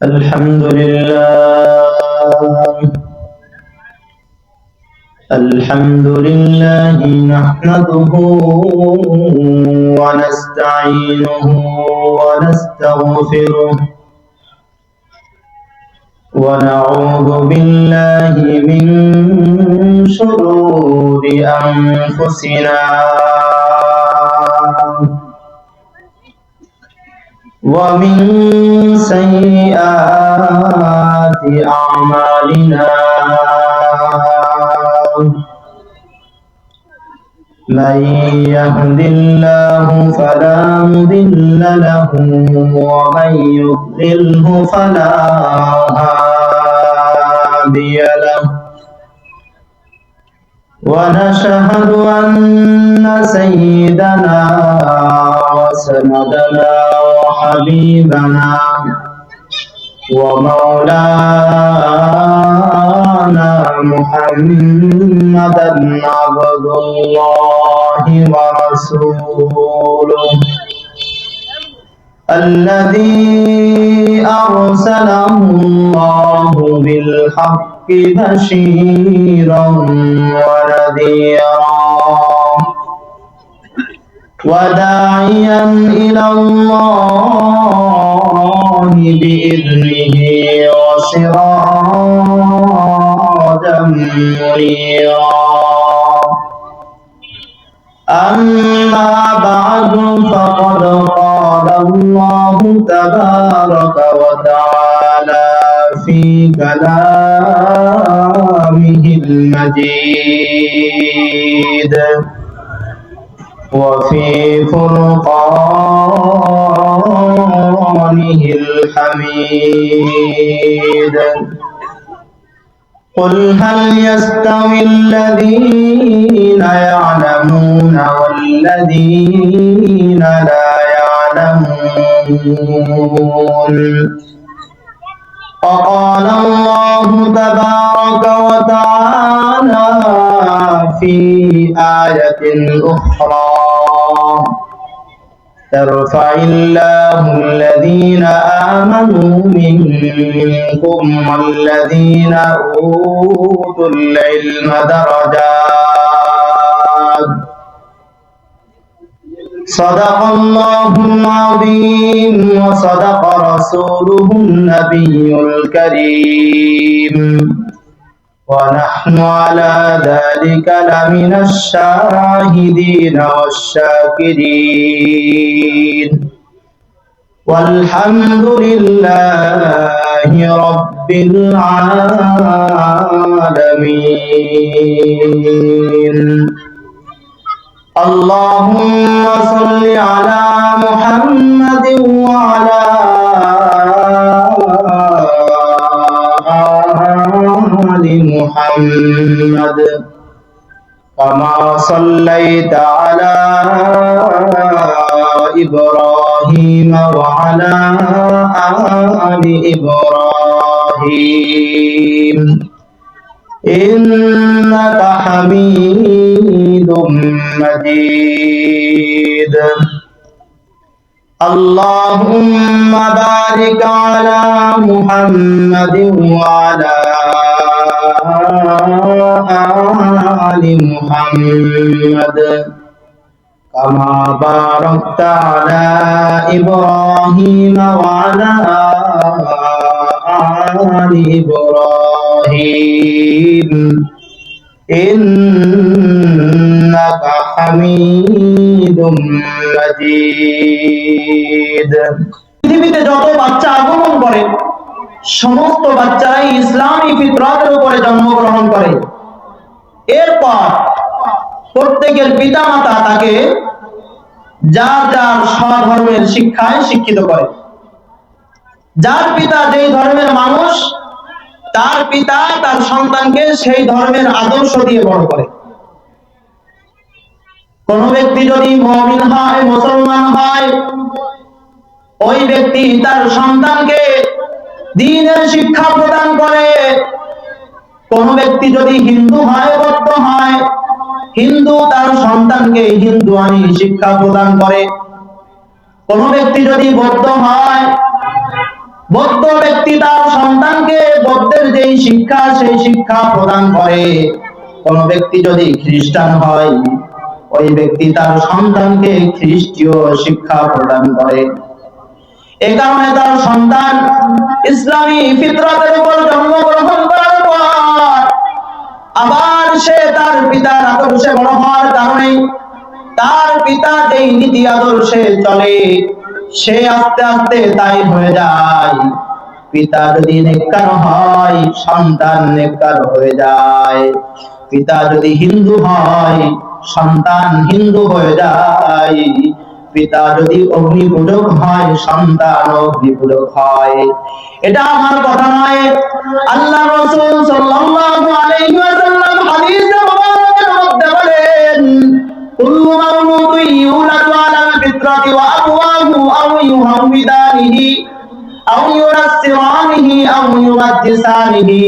الحمد لله نحمده ونستعينه ونستغفره ونعوذ بالله من شرور أنفسنا ومن سيئات أعمالنا من يهد الله فلا مضل له ومن يضلله فلا هادي له ونشهد أن سيدنا وسندنا وحبيبنا ومولانا محمدا عبد الله ورسوله الذي أرسله الله بالحق بشيرا ونذيرا وداعيا إلى الله بإذنه وسراجا منيرا أما بعد فقد قال الله تبارك وتعالى في كلامه المجيد وفي فرقانه الحميد قل هل يستوي الذين يعلمون والذين لا يعلمون وقال الله تبارك وتعالى في آية أخرى يرفع الله الذين آمنوا منكم والذين أوتوا العلم درجات صدق الله العظيم وصدق رسوله النبي الكريم ونحن على ذلك لمن الشاهدين والشاكرين والحمد لله رب العالمين اللهم صل على محمد وعلى محمد كما صليت على إبراهيم وعلى آل إبراهيم إنك حميد مجيد اللهم بارك على محمد وعلى آل محمد كما باركت على إبراهيم وعلى آل إبراهيم إنك حميد مجيد পৃথিবীতে যত বাচ্চা আগমন করে সমস্ত বাচ্চারাই ইসলামী ফিতরাতের উপরে জন্মগ্রহণ করে। এরপর প্রত্যেকের পিতামাতা তাকে যার যার স্বধর্মের শিক্ষায় শিক্ষিত করে। যার পিতা যেই ধর্মের মানুষ তার পিতা তার সন্তানকে সেই ধর্মের আদর্শ দিয়ে বড় করে। কোন ব্যক্তি যদি মুমিন হয়, মুসলমান হয়, ওই ব্যক্তি তার সন্তানকে দ্বীনের শিক্ষা প্রদান করে। কোন ব্যক্তি যদি হিন্দু হয়, বৌদ্ধ হয়, হিন্দু তার সন্তানকে হিন্দুয়ানি শিক্ষা প্রদান করে। কোন ব্যক্তি যদি বৌদ্ধ হয় বৌদ্ধ ব্যক্তি তার সন্তানকে বৌদ্ধের যেই শিক্ষা সেই শিক্ষা প্রদান করে। কোন ব্যক্তি যদি খ্রিস্টান হয়, ওই ব্যক্তি তার সন্তানকে খ্রিস্টীয় শিক্ষা প্রদান করে। এ কারণে তার সন্তান ইসলামী ফিতরাতের উপর জন্মগ্রহণ করার পর আবার সে তার পিতার আদর্শে বড় হওয়ার কারণে তার পিতা যেই নীতি আদর্শে চলে সে আস্তে আস্তে তাই হয়ে যায়। পিতা যদি নেককার হয়, সন্তান নেককার হয়ে যায়। পিতা যদি হিন্দু হয়, সন্তান হিন্দু হয়ে যায়। পিতা যদি অগ্নি পূজক হয়, সন্তান অগ্নি পূজক হয়। এটা আমার কথা নয়, আল্লাহ রাসূল সাল্লাল্লাহু আলাইহি ওয়াসাল্লাম হাদিসে মুবারাকের মধ্যে বলেন, কুল্লু মাউলুদুন ইউলাদু আলাল ফিতরাতি ওয়া আবওয়াহু আও ইউহাউমিদানিহি আও ইউনাসসিরানিহি আও ইউমাজ্জিসানিহি।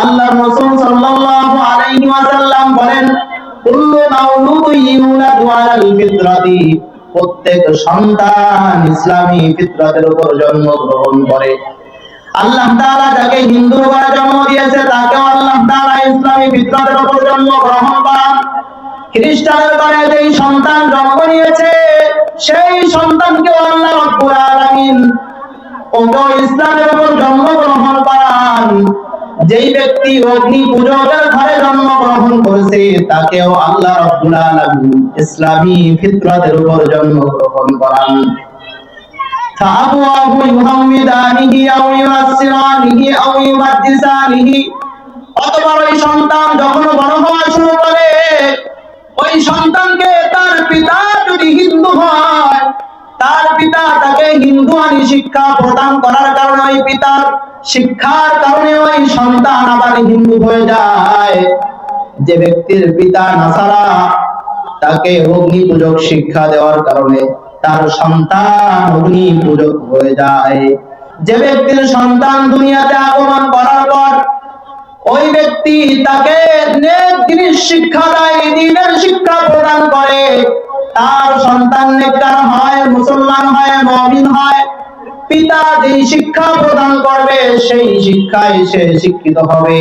আল্লাহ রাসূল সাল্লাল্লাহু আলাইহি ওয়াসাল্লাম বলেন, কুল্লু মাউলুদুন ইউলাদু আলাল ফিতরাতি, প্রত্যেক সন্তান ইসলামী ফিতরাতের উপর জন্মগ্রহণ করে। আল্লাহ তাআলা যাকে হিন্দু ঘরে জন্ম দিয়েছে তাকেও আল্লাহ তাআলা ইসলামী ফিতরাতের উপর জন্মগ্রহণ করান। খ্রিস্টানের ঘরে যেই সন্তান জন্ম নিয়েছে সেই সন্তানকেও আল্লাহ রাব্বুল আলামিন ইসলামের উপর জন্মগ্রহণ করান। যেই ব্যক্তি অগ্নি পূজকের ঘরে জন্মগ্রহণ করেছে তাকেও আল্লাহ রাব্বুল আলামিন ইসলামী ফিতরাতের উপর জন্মগ্রহণ করান। ফাআবুহু ইউহাউমিদানিহি আও ইউনাসসিরানিহি আও ইউমাজ্জিসানিহি। অথবা ওই সন্তান যখন বড় হওয়া শুরু করে, ওই সন্তানকে তার পিতা যদি হিন্দু হয়, তার পিতা তাকে হিন্দুয়ানি শিক্ষা প্রদান করার কারণে ওই পিতার শিক্ষার কারণে ওই সন্তান আবার হিন্দু হয়ে যায়। যে ব্যক্তির পিতা নাসারা, তাকে অগ্নি পূজক শিক্ষা দেওয়ার কারণে তার সন্তান অগ্নি পূজক হয়ে যায়। যে ব্যক্তির সন্তান দুনিয়াতে আগমন করার পর ওই ব্যক্তি তাকে নেক জিনিস শিক্ষা দেয়, দ্বীনের শিক্ষা প্রদান করে, তার সন্তান নেককার হয়, মুসলমান হয়, মুমিন হয়। পিতা যেই শিক্ষা প্রদান করবে সেই শিক্ষায় সে শিক্ষিত হবে।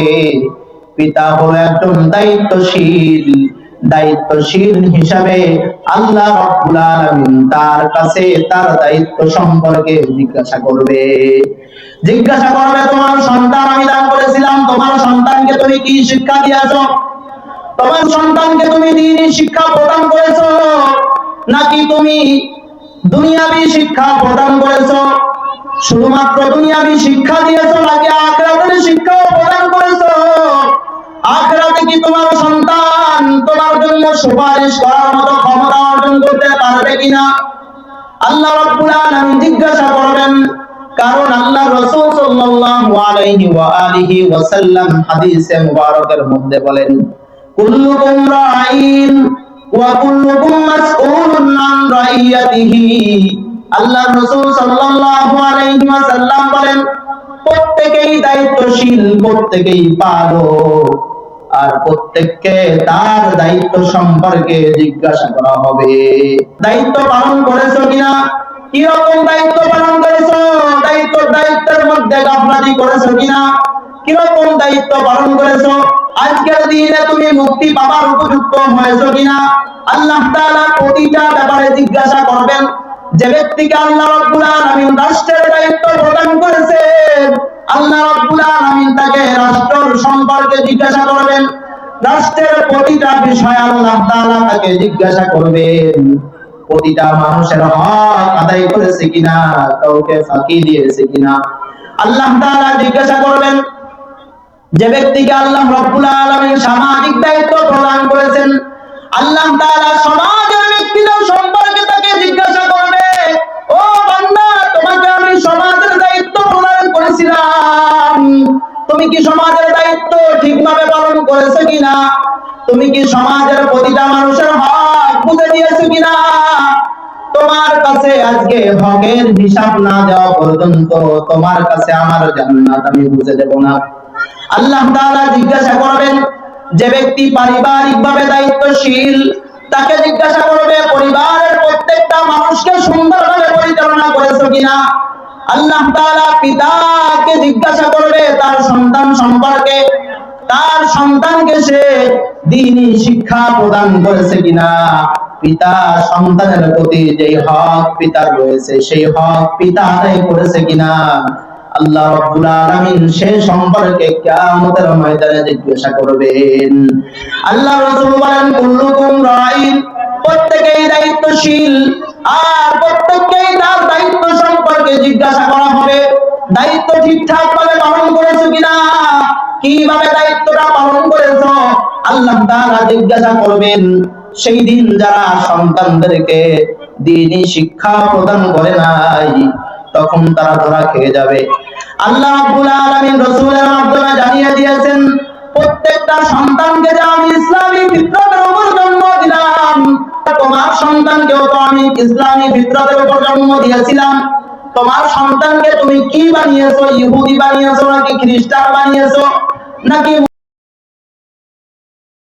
পিতা হলো একজন দায়িত্বশীল হিসাবে আল্লাহ রাব্বুল আলামিন তার কাছে তার দায়িত্ব সম্পর্কে জিজ্ঞাসা করবে। তোমার সন্তান আমি দান করেছিলাম, তোমার সন্তানকে তুমি কি শিক্ষা দিয়েছো? তোমার সন্তানকে তুমি দ্বীনি শিক্ষা প্রদান করেছো নাকি তুমি দুনিয়াবী শিক্ষা প্রদান করেছো? শুধুমাত্র দুনিয়াবী শিক্ষা দিয়েছো নাকি আখিরাতের শিক্ষাও প্রদান করেছো? আখিরাতে কি তোমার সন্তান তোমার জন্য সুপারিশ করার মতো ক্ষমতা অর্জন করতে পারবে কিনা আল্লাহ রাব্বুল আলামিন জিজ্ঞাসা করবেন। কারণ আল্লাহ রাসূল সাল্লাল্লাহু আলাইহি ওয়া আলিহি ওয়াসাল্লাম হাদিসে মুবারকের মধ্যে বলেন, কুল্লুকুম রাঈন ওয়া কুল্লুকুম মাসউলুন আন রাইয়াতিহি। আল্লাহ রাসূল সাল্লাল্লাহু আলাইহি ওয়াসাল্লাম বলেন, প্রত্যেকেই দায়িত্বশীল, প্রত্যেকেই পালক, আর প্রত্যেককে তার দায়িত্ব সম্পর্কে জিজ্ঞাসা করা হবে। দায়িত্ব পালন করেছো কিনা? কি রকম দায়িত্ব পালন করেছো? দায়িত্বের মধ্যে গাফলাতি করেছো কিনা? কি রকম দায়িত্ব পালন করেছো? আজকের দিনে তুমি মুক্তি পাবার উপযুক্ত হয়েছো কিনা? আল্লাহ তাআলা প্রতিটা ব্যাপারে জিজ্ঞাসা করবেন। যে ব্যক্তিকে আল্লাহ রাব্বুল আলামিন রাষ্ট্রের দায়িত্ব প্রদান করেছেন, আল্লাহ রাব্বুল আলামিন তাকে রাষ্ট্র সম্পর্কে জিজ্ঞাসা করবেন। রাষ্ট্রের প্রতিটা বিষয় আল্লাহ তাআলা তাকে জিজ্ঞাসা করবেন। প্রতিটা মানুষের হক আদায় করেছে কিনা, কাউকে ফাঁকি দিয়েছে কিনা আল্লাহ তাআলা জিজ্ঞাসা করবেন। যে ব্যক্তিকে আল্লাহ রাব্বুল আলামিন সামাজিক দায়িত্ব প্রদান করেছেন, আল্লাহ তাআলা সমাজের ব্যক্তিদের সম্পর্কে তাকে জিজ্ঞাসা করবে, ও বান্দা, তোমাকে আমি সমাজের দায়িত্ব প্রদান করেছিলাম, তুমি কি সমাজের দায়িত্ব ঠিকভাবে পালন করেছো কিনা? তুমি কি সমাজের প্রতিটা মানুষের হক বুঝে দিয়েছো কিনা? তোমার কাছে আজকে হকের হিসাব না দেওয়া পর্যন্ত তোমার কাছে আমার জান্নাত আমি বুঝে দেব না। আল্লাহ তাআলা জিজ্ঞাসা করবেন। যে ব্যক্তি পারিবারিকভাবে দায়িত্বশীল তাকে জিজ্ঞাসা করবে, পরিবারের প্রত্যেকটা মানুষকে সুন্দরভাবে পরিচালনা করেছো কিনা? আল্লাহ তাআলা পিতাকে জিজ্ঞাসা করবে তার সন্তান সম্পর্কে, তার সন্তানকে সে দ্বীনি শিক্ষা প্রদান করেছে কিনা, পিতা সন্তানের প্রতি যে হক পিতার রয়েছে সেই হক পিতা আদায় করেছে কিনা, আল্লাহ রাব্বুল আলামিন সে সম্পর্কে কিয়ামতের ময়দানে জিজ্ঞাসা করবেন। আল্লাহ রাসূল বলেন কুল্লুকুম রাঈন, প্রত্যেকেই দায়িত্বশীল, আর প্রত্যেককেই তার দায়িত্ব সম্পর্কে জিজ্ঞাসা করা হবে। দায়িত্ব ঠিকঠাক ভাবে পালন করেছো কিনা, কিভাবে দায়িত্বটা পালন করেছো আল্লাহ তাআলা জিজ্ঞাসা করবেন। সেই দিন যারা সন্তানদেরকে দ্বীনি শিক্ষা প্রদান করে নাই তখন তারা ধরা খেয়ে যাবে। আল্লাহ রাব্বুল আলামিন রাসূলের মাধ্যমে জানিয়ে দিয়েছেন প্রত্যেকটা সন্তানকে যে আমি ইসলামী ফিতরাতের উপর জন্ম দিলাম, তোমার সন্তানকেও তো আমি ইসলামী ফিতরাতের উপর জন্ম দিয়েছিলাম। তোমার সন্তানকে তুমি কি বানিয়েছো, ইহুদি বানিয়েছো নাকি খ্রিস্টান বানিয়েছো নাকি